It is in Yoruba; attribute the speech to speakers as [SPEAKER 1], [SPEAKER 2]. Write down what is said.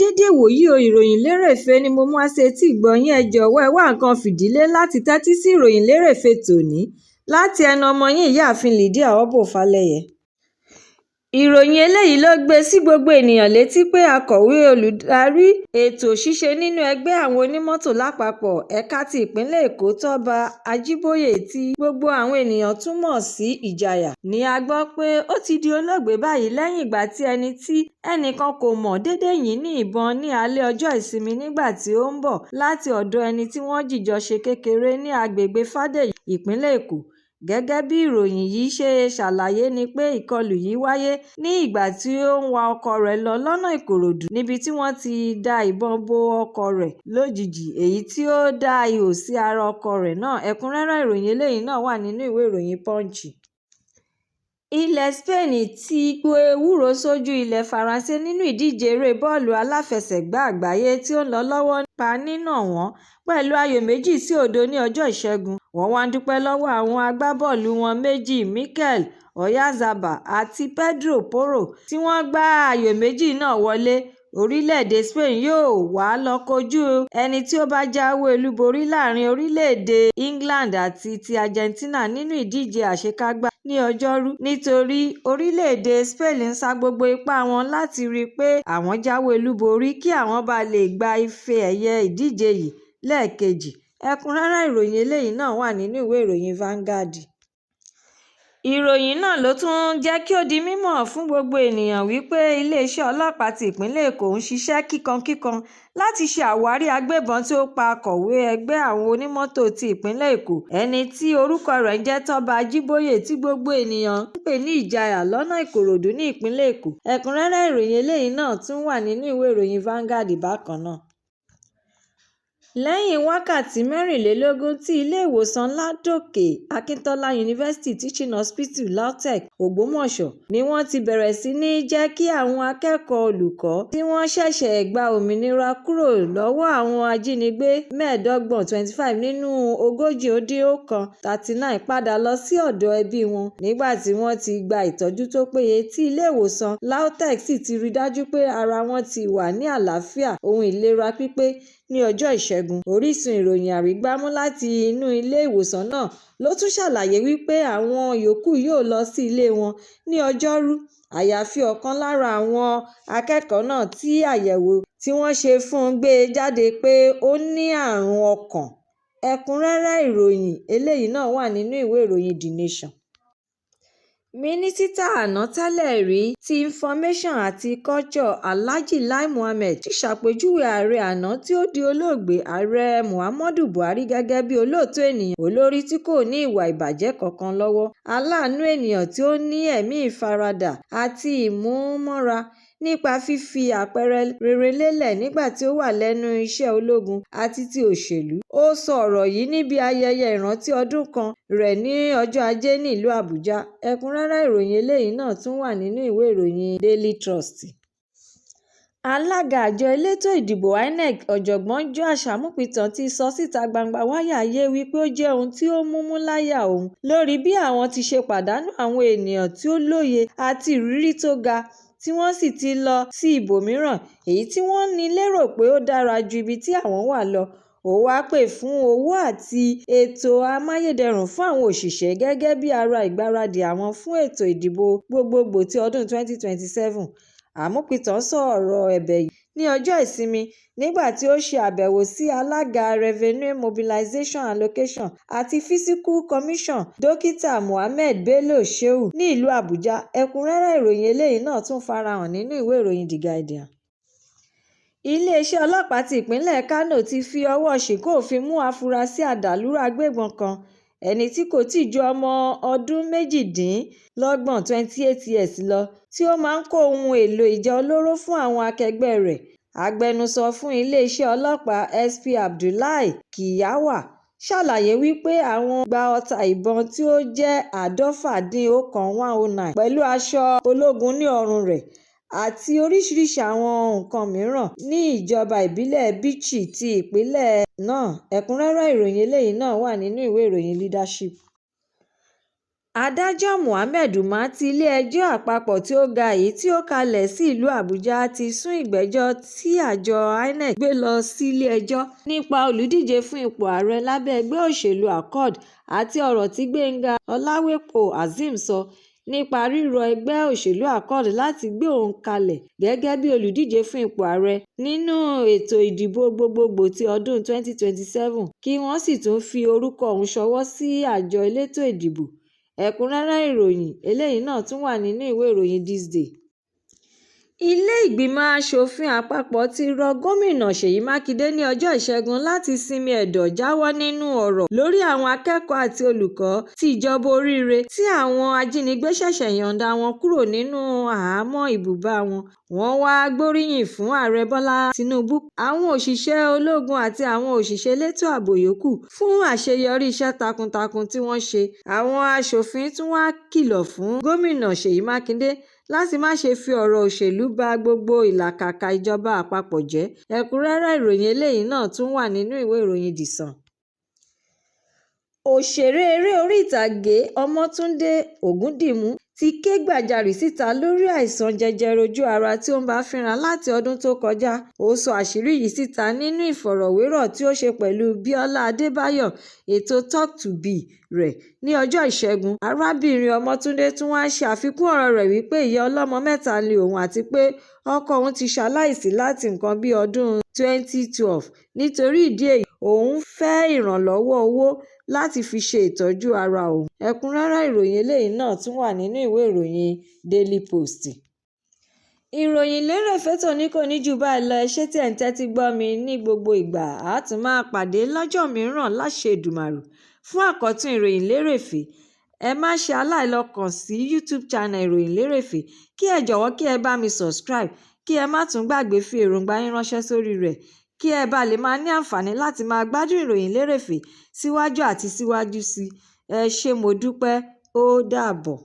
[SPEAKER 1] dédé wòyí o, ìròyìn lérèfé ni mo mú wá sí etí ìgbọ́-yín. Ẹ jọ̀wọ́ ẹ wá nǹkan fìdílé láti tẹ́tí sí ìròyìn lérèfé tòní láti ẹnu ọmọ yín ìyáàfin Lydia Ọbọ́fálẹ́yẹ. Ìròyìn eléyìí ló gbé sí gbogbo ènìyàn létí pé akọ̀wé olùdarí ètò ṣíṣe nínú ẹgbẹ́ àwọn onímọ́tò lápapọ̀ ẹ̀ka ti ìpínlẹ̀ Èkó Tóbá Ajíbóyè tí gbogbo àwọn ènìyàn tún mọ̀ sí Ìjàyà ni a gbọ́ pé ó ti di olóògbé báyìí lẹ́yìn ìgbà tí ẹnìkan kò mọ̀ dédé yìn ní ìbọn ní alẹ́ ọjọ́ ìsinmi nígbà tí ó ń bọ̀ láti ọ̀dọ̀ ẹni tí wọ́n jìjọ ṣe kékeré ní agbègbè Fádèyí ìpínlẹ̀ Èkó. Gẹ́gẹ́ bí ìròyìn yìí ṣe ṣàlàyé ni pé ìkọlù yìí wáyé ní ìgbà tí ó ń wa ọkọ̀ rẹ̀ lọ lọ́nà Ìkòròdú níbi tí wọ́n ti da ìbọn bo ọkọ̀ rẹ̀ lójijì èyí tí ó dá ihò sí ara ọkọ̀ rẹ̀ náà. Ẹ̀kúnrẹ́rẹ́ ìròyìn eléyìí náà wà nínú ìwé ìròyìn Punch. Ilẹ̀ Spain ti gbo ewúro sójú ilẹ̀ Faransé nínú ìdíje eré bọ́ọ̀lù aláfẹsẹ̀gbá àgbáyé tí ó ń lọ lọ́wọ́ nípa nínà wọ́n pẹ̀lú ayò 2-0 ní ọjọ́ Ìṣẹ́gun. Wọ́n wá dúpẹ́ lọ́wọ́ àwọn agbábọ́ọ̀lù wọn méjì Mikel Oyarzabal àti Pedro Porro tí wọ́n gbá ayò méjì náà wọlé. Orílẹ̀-èdè Spain yóò wá lọ kojú ẹni tí ó bá jáwé olúborí láàrin orílẹ̀-èdè England àti ti Argentina nínú ìdíje àṣekágbá ní Ọjọ́rú, nítorí orílẹ̀-èdè Spain ń sa gbogbo ipá wọn láti rí i pé àwọn jáwé olúborí kí àwọn bá lè gba ife ẹ̀yẹ ìdíje yìí lẹ́ẹ̀kejì. Ẹ̀kúnrẹ́rẹ́ ìròyìn eléyìí náà wà nínú ìwé ìròyìn Vanguard. Ìròyìn náà ló tún jẹ́ kí ó di mímọ̀ fún gbogbo ènìyàn wípé iléeṣẹ́ ọlọ́pàá ti ìpínlẹ̀ Èkó ń ṣiṣẹ́ kíkankíkan láti ṣe àwárí agbébọn tí ó pa akọ̀wé ẹgbẹ́ àwọn onímọ́tò ti ìpínlẹ̀ Èkó ẹni tí orúkọ rẹ̀ ń jẹ́ Tóbá Ajíbóyè tí gbogbo ènìyàn ń pè ní Ìjàyà lọ́nà Ìkòròdú ní ìpínlẹ̀ Èkó. Ẹ̀kúnrẹ́rẹ́ ìròyìn eléyìí náà tún wà nínú ìwé ìròyìn Vanguard bákan náà. Lẹ́yìn wákàtí 24 tí ilé-ìwòsàn Ládòkè Akíntọ́lá University Teaching Hospital LAUTECH Ògbómọ̀ṣọ́ ni wọ́n ti bẹ̀rẹ̀ sí ní jẹ́ kí àwọn akẹ́kọ̀ọ́ olùkọ́ tí wọ́n ṣẹ̀ṣẹ̀ gba òmìnira kúrò lọ́wọ́ àwọn ajínigbé 25 nínú 139 padà lọ sí ọ̀dọ̀ ẹbí wọn nígbà tí wọ́n ti gba ìtọ́jú tó péye tí ilé-ìwòsàn LAUTECH sì ti rí dájú pé ara wọn ti wà ní àlàáfíà ohun ìlera pípé ní ọjọ́ Ìṣẹ́gun. Orísun ìròyìn àrígbámú láti inú ilé ìwòsàn náà ló tún ṣàlàyé wípé àwọn yòókù yóò lọ sí ilé wọn ní Ọjọ́rú àyàfi ọ̀kan lára àwọn akẹ́kọ̀ọ́ náà tí àyẹ̀wò tí wọ́n ṣe fún gbé jáde pé ó ní àrùn ọkàn. Ẹ̀kúnrẹ́rẹ́ ìròyìn eléyìí náà wà nínú ìwé ìròyìn The Nation. Mínísítà àná tẹ́lẹ̀ rí ti Information àti Culture Alhaji Lai Mohammed ti ṣàpèjúwe ààrẹ àná tí ó di olóògbé Ààrẹ Muhammadu Buhari gẹ́gẹ́ bí olóòótọ́ ènìyàn, olórí tí kò ní ìwà ìbàjẹ́ kankan lọ́wọ́, aláàánú ènìyàn tí ó ní ẹ̀mí ìfaradà àti ìmúmọ́ra nípa fífi àpẹẹrẹ rere lélẹ̀ nígbà tí ó wà lẹ́nu iṣẹ́ ológun àti ti òṣèlú. Ó sọ ọ̀rọ̀ yìí níbi ayẹyẹ ìrántí ọdún kan rẹ̀ ní ọjọ́ Ajé nílùú Àbújá. Ẹ̀kúnrẹ́rẹ́ ìròyìn eléyìí náà tún wà nínú ìwé ìròyìn Daily Trust. Alága àjọ elétò ìdìbò INEC Ọ̀jọ̀gbọ́n Joash Amupitan ti sọ síta gbangba wáyàyé wípé ó jẹ́ ohun tí ó múmú láyà òun lórí bí àwọn ti ṣe pàdánù àwọn ènìyàn tí ó lóye àti ìrírí tó ga tí wọ́n sì ti lọ sí ibòmíràn èyí tí wọ́n ní lérò pé ó dára ju ibi tí àwọn wà lọ. Ó wá pè fún owó àti ètò amáyédẹrùn fún àwọn òṣìṣẹ́ gẹ́gẹ́ bí ara ìgbáradì àwọn fún ètò ìdìbò gbogbogbò ti ọdún 2027. Amupitan sọ ọ̀rọ̀ ẹ̀bẹ̀ yìí ní ọjọ́ Ìsinmi nígbà tí ó ṣe àbẹ̀wò sí alága Revenue Mobilization Allocation àti Fiscal Commission Dókítà Mohammed Bello Shehu ní ìlú Àbújá. Ẹ̀kúnrẹ́rẹ́ ìròyìn eléyìí náà tún farahàn nínú ìwé ìròyìn The Guardian. Iléeṣẹ́ ọlọ́pàá ti ìpínlẹ̀ Kano ti fi ọwọ́ ṣìkún òfin mú afurasí àdàlúrú agbébọn kan ẹni tí kò tíì ju ọmọ ọdún 28 years lọ tí ó máa ń kó ohun èlò ìjà olóró fún àwọn akẹgbẹ́ rẹ̀. Agbẹnusọ fún iléeṣẹ́ ọlọ́pàá SP Abdullahi Kiyawa ṣàlàyé wípé àwọn gba ọta ìbọn tí ó jẹ́ 109 pẹ̀lú aṣọ ológun ní ọrùn rẹ̀ àti oríṣiríṣi àwọn nǹkan mìíràn ní ìjọba ìbílẹ̀ Bichi ti ìpínlẹ̀ náà. Ẹ̀kúnrẹ́rẹ́ ìròyìn eléyìí náà wà nínú ìwé ìròyìn Leadership. Adájọ́ Mohammed Umar ti Ilé-ẹjọ́ Àpapọ̀ tí ó ga èyí tí ó kalẹ̀ sí ìlú Àbújá ti sún ìgbẹ́jọ́ tí àjọ INEC gbé lọ sílé-ẹjọ́ nípa olùdíje fún ipò ààrẹ lábẹ́ ẹgbẹ́ òṣèlú Accord àti ọ̀rọ̀ tí Gbénga Ọláwépò Azeem sọ nípa rírọ ẹgbẹ́ òṣèlú Accord láti gbé òun kalẹ̀ gẹ́gẹ́ bí olùdíje fún ipò ààrẹ nínú ètò ìdìbò gbogbogbò ti ọdún 2027 kí wọ́n sì tún fi orúkọ òun ṣọwọ́ sí àjọ elétò ìdìbò. Ẹ̀kúnrẹ́rẹ́ ìròyìn eléyìí náà tún wà nínú ìwé ìròyìn This Day. Ilé-ìgbìmọ̀ aṣòfin àpapọ̀ ti rọ gómìnà Ṣèyí Mákindé ní ọjọ́ Ìṣẹ́gun láti sinmi ẹ̀dọ̀ jáwọ́ nínú ọ̀rọ̀ lórí àwọn akẹ́kọ̀ọ́ àti olùkọ́ ti ìjọba Oríire tí àwọn ajínigbé ṣẹ̀ṣẹ̀ yọ̀ǹda wọn kúrò nínú àhámọ́ ibùba wọn. Wọ́n wá gbóríyìn fún Ààrẹ Bọ́lá Tinubu, àwọn òṣìṣẹ́ ológun àti àwọn òṣìṣẹ́ elétò ààbò yòókù fún àṣeyọrí iṣẹ́ takuntakun tí wọ́n ṣe. Àwọn aṣòfin tún wá kìlọ̀ fún gómìnà Ṣèyí Mákindé láti má ṣe fi ọ̀rọ̀ òṣèlú ba gbogbo ìlàkàkà ìjọba àpapọ̀ jẹ́. Ẹ̀kúnrẹ́rẹ́ ìròyìn eléyìí náà tún wà nínú ìwé ìròyìn The Sun. Òṣèré eré orí ìtàgé Ọmọ́túndé Ògúndìmú ti ké gbàjarè síta lórí àìsàn jẹjẹrẹ ojú ara tí ó ń bá fínra láti ọdún tó kọjá. Ó sọ àṣírí yìí síta nínú ìfọ̀rọ̀wérọ̀ tí ó ṣe pẹ̀lú Bíọ́lá Adébáyọ̀ ètò Talk to Be rẹ̀ ní ọjọ́ Ìṣẹ́gun. Arábìnrin Ọmọ́túndé tún wá ṣe àfikún ọ̀rọ̀ rẹ̀ wípé ìyá ọlọ́mọ mẹ́ta ni òun àti pé ọkọ òun ti ṣaláìsí láti nǹkan bí ọdún 2012. Nítorí ìdí èyí, òun fẹ́ ìrànlọ́wọ́ owó láti fi ṣe ìtọ́jú ara òun. Ẹ̀kúnrẹ́rẹ́ ìròyìn eléyìí náà tún wà nínú ìwé ìròyìn Daily Post. Ìròyìn lérèfé tòní kò ní jù báyìí lọ. Ẹ ṣé tí ẹ̀ ń tẹ́tí gbọ́ mi ní gbogbo ìgbà. A tún máa pàdé lọ́jọ́ mìíràn láṣẹ Èdùmàrè fún àkọ́tún ìròyìn lérèfé. Ẹ má ṣe aláìlọ kàn sí YouTube channel ìròyìn lérèfé kí ẹ jọ̀wọ́ kí ẹ bá mi subscribe kí ẹ má tún gbàgbé fi èròǹgbà yín ránṣẹ́ sórí rẹ̀ kí ẹ bá lè máa ní àǹfààní láti máa gbádùn ìròyìn lérèfé síwájú àti síwájú sí i. Ẹ ṣé mo dúpẹ́. Ó dàbọ̀.